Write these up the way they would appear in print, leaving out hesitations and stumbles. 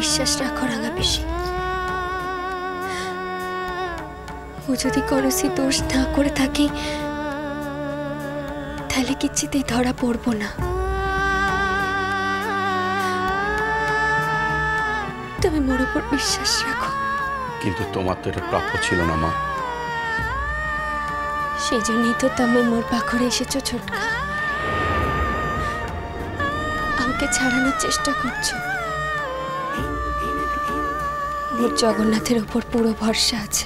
বিশ্বাস রাখো রাঙা পিসি, ও যদি করসি দোষ না করে থাকে তাহলে কিছুতেই ধরা পড়বো না। তুমি মোর উপর বিশ্বাস রাখো। কিন্তু তোমার তো এটা প্রাপ্য ছিল না মা। সেই জন্যই তো তুমি মোর পাখরে এসেছো ছোটকা, আমাকে ছাড়ানোর চেষ্টা করছো। মোর জগন্নাথের উপর পুরো ভরসা আছে,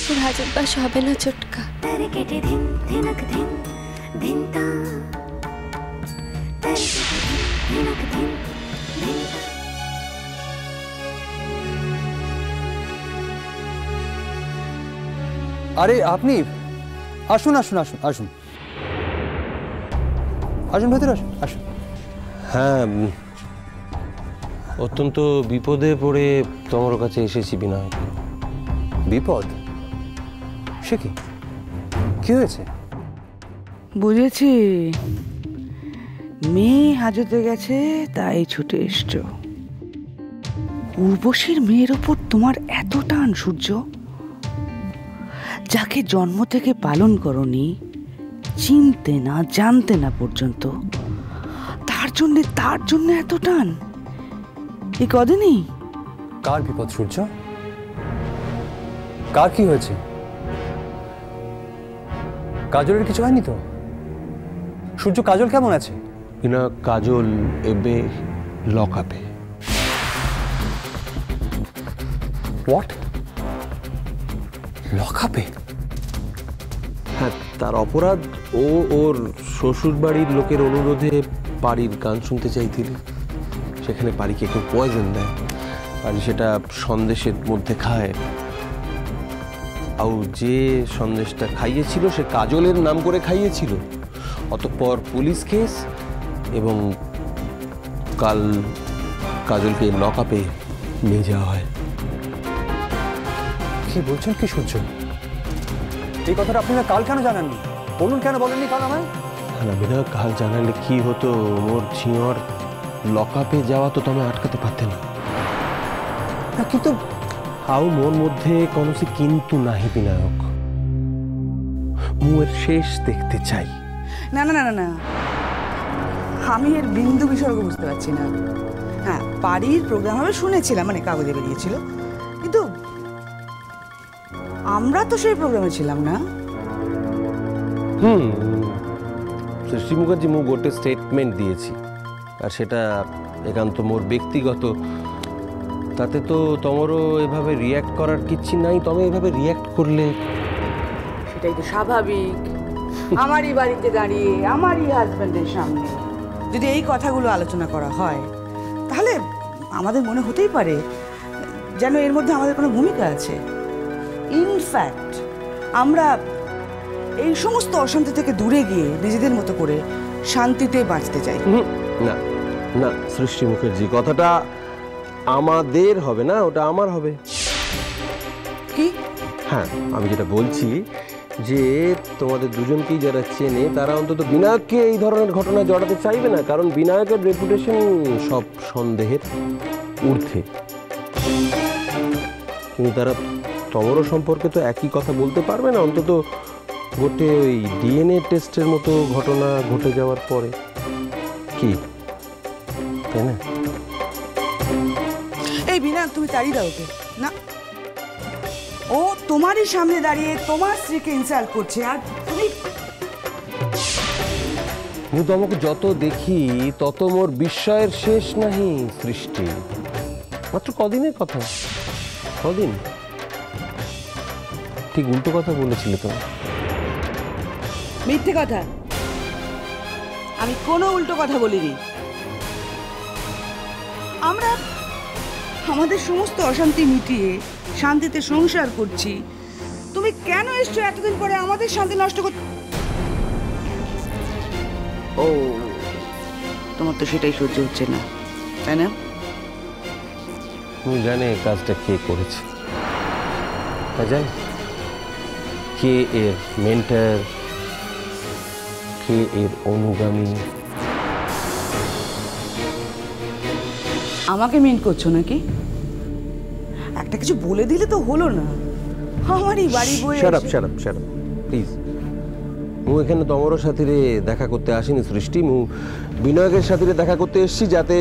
ওর হাজার বাস হবে না ছোটকা। আরে আপনি আসুন আসুন আসুন আসুন আসুন ভেতরে আসুন আসুন। হ্যাঁ, অত্যন্ত বিপদে পড়ে তোমার কাছে এসেছি বিনায়ক। বিপদ? সে কি হয়েছে? বুঝেছি, মেয়ে হাজতে গেছে তাই ছুটে এসছো। উর্বশীর মেয়ের ওপর তোমার এত টান সূর্য, যাকে জন্ম থেকে পালন করনি, চিনতে না জানতে না পর্যন্ত, তার জন্য এত টান এই কদিনই? কার বিপদ সূর্য? কার কি হয়েছে? কাজলের কিছু হয়নি তো? সূর্য, কাজল কেমন আছে? বিনা কাজল এবে লকআপে। হোয়াট? লকআপে? হ্যাঁ, তার অপরাধ ও ওর শ্বশুর বাড়ির লোকের অনুরোধে পারির গান শুনতে চাইছিল। সেখানে পারিকে কেউ পয়জন দেয়, পারি সেটা সন্দেশের মধ্যে খায়। আর যে সন্দেশটা খাইয়েছিল সে কাজলের নাম করে খাইয়েছিল। অতঃপর পুলিশ কেস এবং কাল কাজলকে লকআপে নিয়ে যাওয়া হয়। কি বলছেন কি সূর্য? এই কথাটা আপনারা কাল কেন জানাননি? বলুন, কেন বলেননি কাল আমায়? না বিনা, কাল জানালে কি হতো? মোর ঝিঁয়র লকআপে যাওয়া তো তুমি আটকাতে পারতে না। কিন্তু আও মোর মধ্যে কোনসি কিন্তু নাহি বিনায়ক। মুয়ের শেষ দেখতে চাই। না না না না, আমি এর বিন্দু বিসর্গ বুঝতে পারছি না। হ্যাঁ, পারির প্রোগ্রাম হবে শুনেছিলাম, মানে কাগজে বেরিয়েছিল, কিন্তু আমরা তো সেই প্রোগ্রামে ছিলাম না। সৃষ্টি মুখার্জি মু গোটে স্টেটমেন্ট দিয়েছি, আর সেটা একান্ত মোর ব্যক্তিগত। তাতে তো তোমারও এভাবে রিয়্যাক্ট করার কিচ্ছু নাই। তবে এভাবে রিয়্যাক্ট করলে সেটাই তো স্বাভাবিক। আমারই বাড়িতে দাঁড়িয়ে আমারই হাজব্যান্ডের সামনে যদি এই কথাগুলো আলোচনা করা হয়, তাহলে আমাদের মনে হতেই পারে যেন এর মধ্যে আমাদের কোনো ভূমিকা আছে। ইনফ্যাক্ট আমরা এই সমস্ত অশান্তি থেকে দূরে গিয়ে নিজেদের মতো করে শান্তিতে বাঁচতে চাই। না না সৃষ্টি মুখার্জি, কথাটা আমাদের হবে না, ওটা আমার হবে। কি? হ্যাঁ, আমি যেটা বলছি যে তোমাদের দুজনকেই যারা চেনে তারা অন্তত বিনায়ককে এই ধরনের ঘটনায় জড়াতে চাইবে না, কারণ বিনায়কের রেপুটেশন সব সন্দেহের ঊর্ধ্বে। কিন্তু তারা তোমারও সম্পর্কে তো একই কথা বলতে পারবে না, অন্তত গোটে ওই ডিএনএ টেস্টের মতো ঘটনা ঘটে যাওয়ার পরে। কি তাই না? এই বিনা, তুমি তাড়িয়ে দাও ওকে। না, ও তোমারই সামনে দাঁড়িয়ে তোমার স্ত্রীকে ইনসাল্ট করছে, আর তুমি। কিন্তু আমাকে যত দেখি তত মোর বিস্ময়ের শেষ নাহি সৃষ্টি। মাত্র কদিনের কথা, কদিন ঠিক উল্টো কথা বলেছিলে তুমি। মিথ্যে কথা, আমি কোনো উল্টো কথা বলিনি। আমরা আমাদের সমস্ত অশান্তি মিটিয়ে শান্তিতে সংসার করছি, তুমি কেন এসছো এতদিন পরে আমাদের শান্তি নষ্ট করতে? ও, তোমার তো সেটাই সহ্য হচ্ছে না, তাই না? তুমি জানে কাজটা কে করেছে? জানি কে এর মেন্টর, কে এর অনুগামী। আমাকে মিন করছো নাকি? একটা কিছু বলে দিলে তো হলো না। আমারই বাড়ি বয়ে শাট আপ প্লিজ। মু এখানে তোমার সাথে দেখা করতে আসিনি সৃষ্টি, মু বিনায়কের সাথে দেখা করতে এসেছি যাতে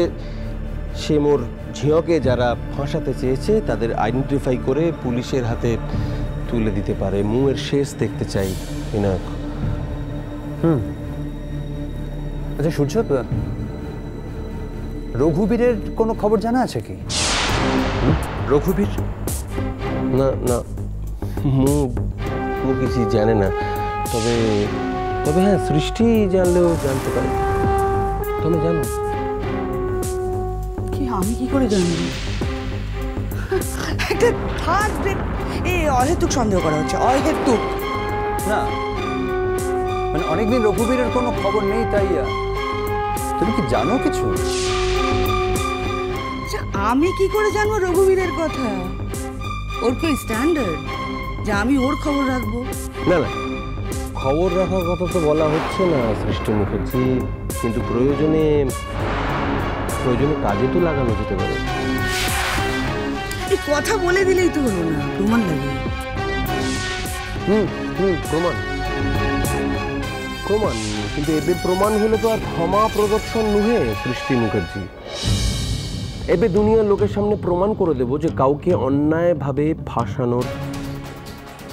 সে মোর ঝিয়কে যারা ফাঁসাতে চেয়েছে তাদের আইডেন্টিফাই করে পুলিশের হাতে তুলে দিতে পারে। মু এর শেষ দেখতে চাই বিনায়ক। আচ্ছা সূর্য, রঘুবীরের কোনো খবর জানা আছে কি? রঘুবীর? না না, মু কিছু জানে না। তবে তবে হ্যাঁ, সৃষ্টি জানলেও জানতে পারে। তুমি জানো? কি আমি কি করে জানবো? একটা থাকবে এই অহেতুক সন্দেহ করা হচ্ছে, অহেতুক না, মানে অনেকদিন রঘুবীরের কোনো খবর নেই, তাই তুমি কি জানো কিছু? আচ্ছা, আমি কি করে জানবো রঘুবীরের কথা? ওর কি স্ট্যান্ডার্ড যে আমি ওর খবর রাখবো? না না, খবর রাখার কথা তো বলা হচ্ছে না সৃষ্টি মুখার্জি, কিন্তু প্রয়োজনে কাজে তো লাগানো যেতে পারে। এই কথা বলে দিলেই তো হলো না, প্রমাণ লাগে। প্রমাণ কিন্তু এবে প্রমাণ হলে তো আর ক্ষমা প্রদর্শন নুহে সৃষ্টি মুখার্জি। এবে দুনিয়ার লোকের সামনে প্রমাণ করে দেব যে কাউকে অন্যায়ভাবে ফাঁসানোর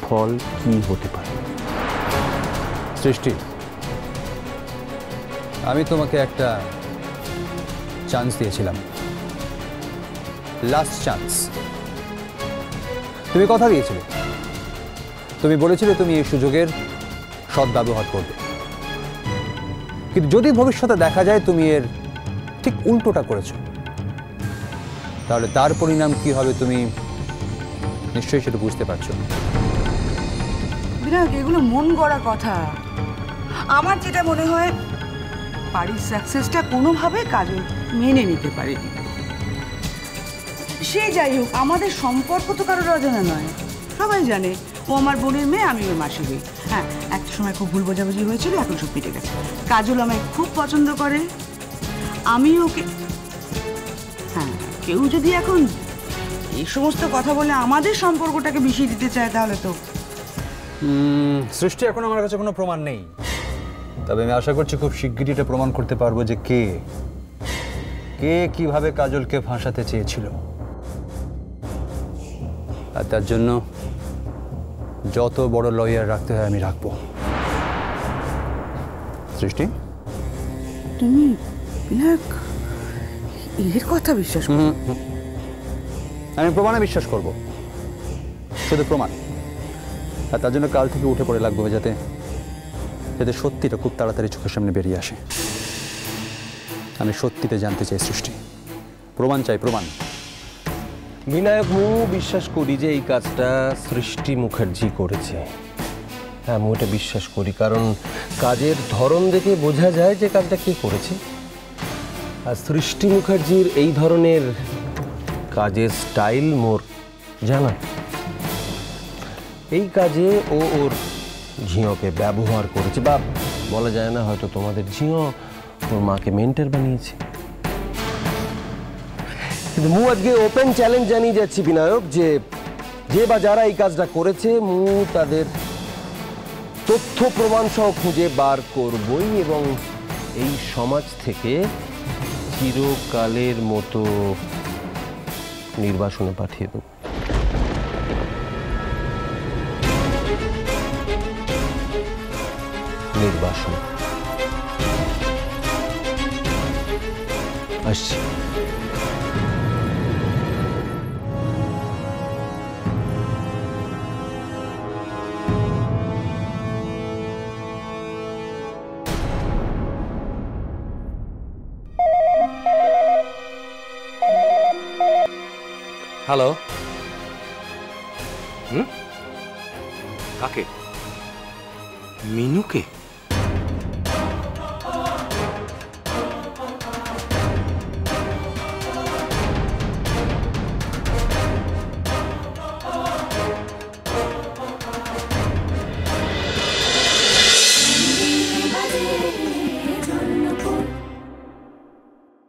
ফল কি হতে পারে। সৃষ্টি, আমি তোমাকে একটা চান্স দিয়েছিলাম, লাস্ট চান্স। তুমি কথা দিয়েছিলে, তুমি বলেছিলে তুমি এই সুযোগের সদ্ব্যবহার করবে, কিন্তু যদি ভবিষ্যতে দেখা যায় তুমি এর ঠিক উল্টোটা করেছো, তাহলে তার পরিণাম কি হবে তুমি নিশ্চয়ই সেটা বুঝতে পারছো। বিরাট, এগুলো মন গড়া কথা। আমার যেটা মনে হয়, বাড়ির সাকসেসটা কোনোভাবে কাজে মেনে নিতে পারেনি। সে যাই হোক, আমাদের সম্পর্ক তো কারোর অজানা নয়, সবাই জানে ও আমার বোনের মেয়ে, আমি ওর মাসি হই। হ্যাঁ, একটা সময় খুব ভুল বোঝাবুঝি হয়েছিল, এখন সব মিটে গেছে। কাজল আমায় খুব পছন্দ করে, আমি ওকে। হ্যাঁ, কেউ যদি এখন এই সমস্ত কথা বলে আমাদের সম্পর্কটাকে বিষিয়ে দিতে চায়, তাহলে তো। সৃষ্টি, এখন আমার কাছে কোনো প্রমাণ নেই, তবে আমি আশা করছি খুব শিগগিরই এটা প্রমাণ করতে পারবো যে কে কিভাবে কাজলকে ফাঁসাতে চেয়েছিল। আর তার জন্য যত বড় লয়ার রাখতে হয় আমি রাখবো। সৃষ্টি, তুমি বিনায়ক এর কথা বিশ্বাস করো? আমি প্রমাণে বিশ্বাস করব, শুধু প্রমাণ। আর তার জন্য কাল থেকে উঠে পড়ে লাগবে যাতে সত্যিটা খুব তাড়াতাড়ি চোখের সামনে বেরিয়ে আসে। আমি সত্যিটা জানতে চাই সৃষ্টি, প্রমাণ চাই, প্রমাণ। বিনায়ক, মু বিশ্বাস করি যে এই কাজটা সৃষ্টি মুখার্জি করেছে। হ্যাঁ, আমি এটা বিশ্বাস করি, কারণ কাজের ধরন দেখে বোঝা যায় যে কাজটা কে করেছে। আর সৃষ্টি মুখার্জির এই ধরনের কাজের স্টাইল মোর জানা। এই কাজে ও ওর ঝিঁয়কে ব্যবহার করেছে, বা বলা যায় না, হয়তো তোমাদের ঝিঁয় ওর মাকে মেন্টর বানিয়েছে। কিন্তু মু আজকে ওপেন চ্যালেঞ্জ জানিয়ে যাচ্ছি বিনায়ক, যে বা যারা এই কাজটা করেছে, মু তাদের তথ্য প্রমাণ সহ খুঁজে বার করবই এবং এই সমাজ থেকে চিরকালের মতো নির্বাসনে পাঠিয়ে দেব। নির্বাসন আসছি। হ্যালো, কাকে? মিনুকে?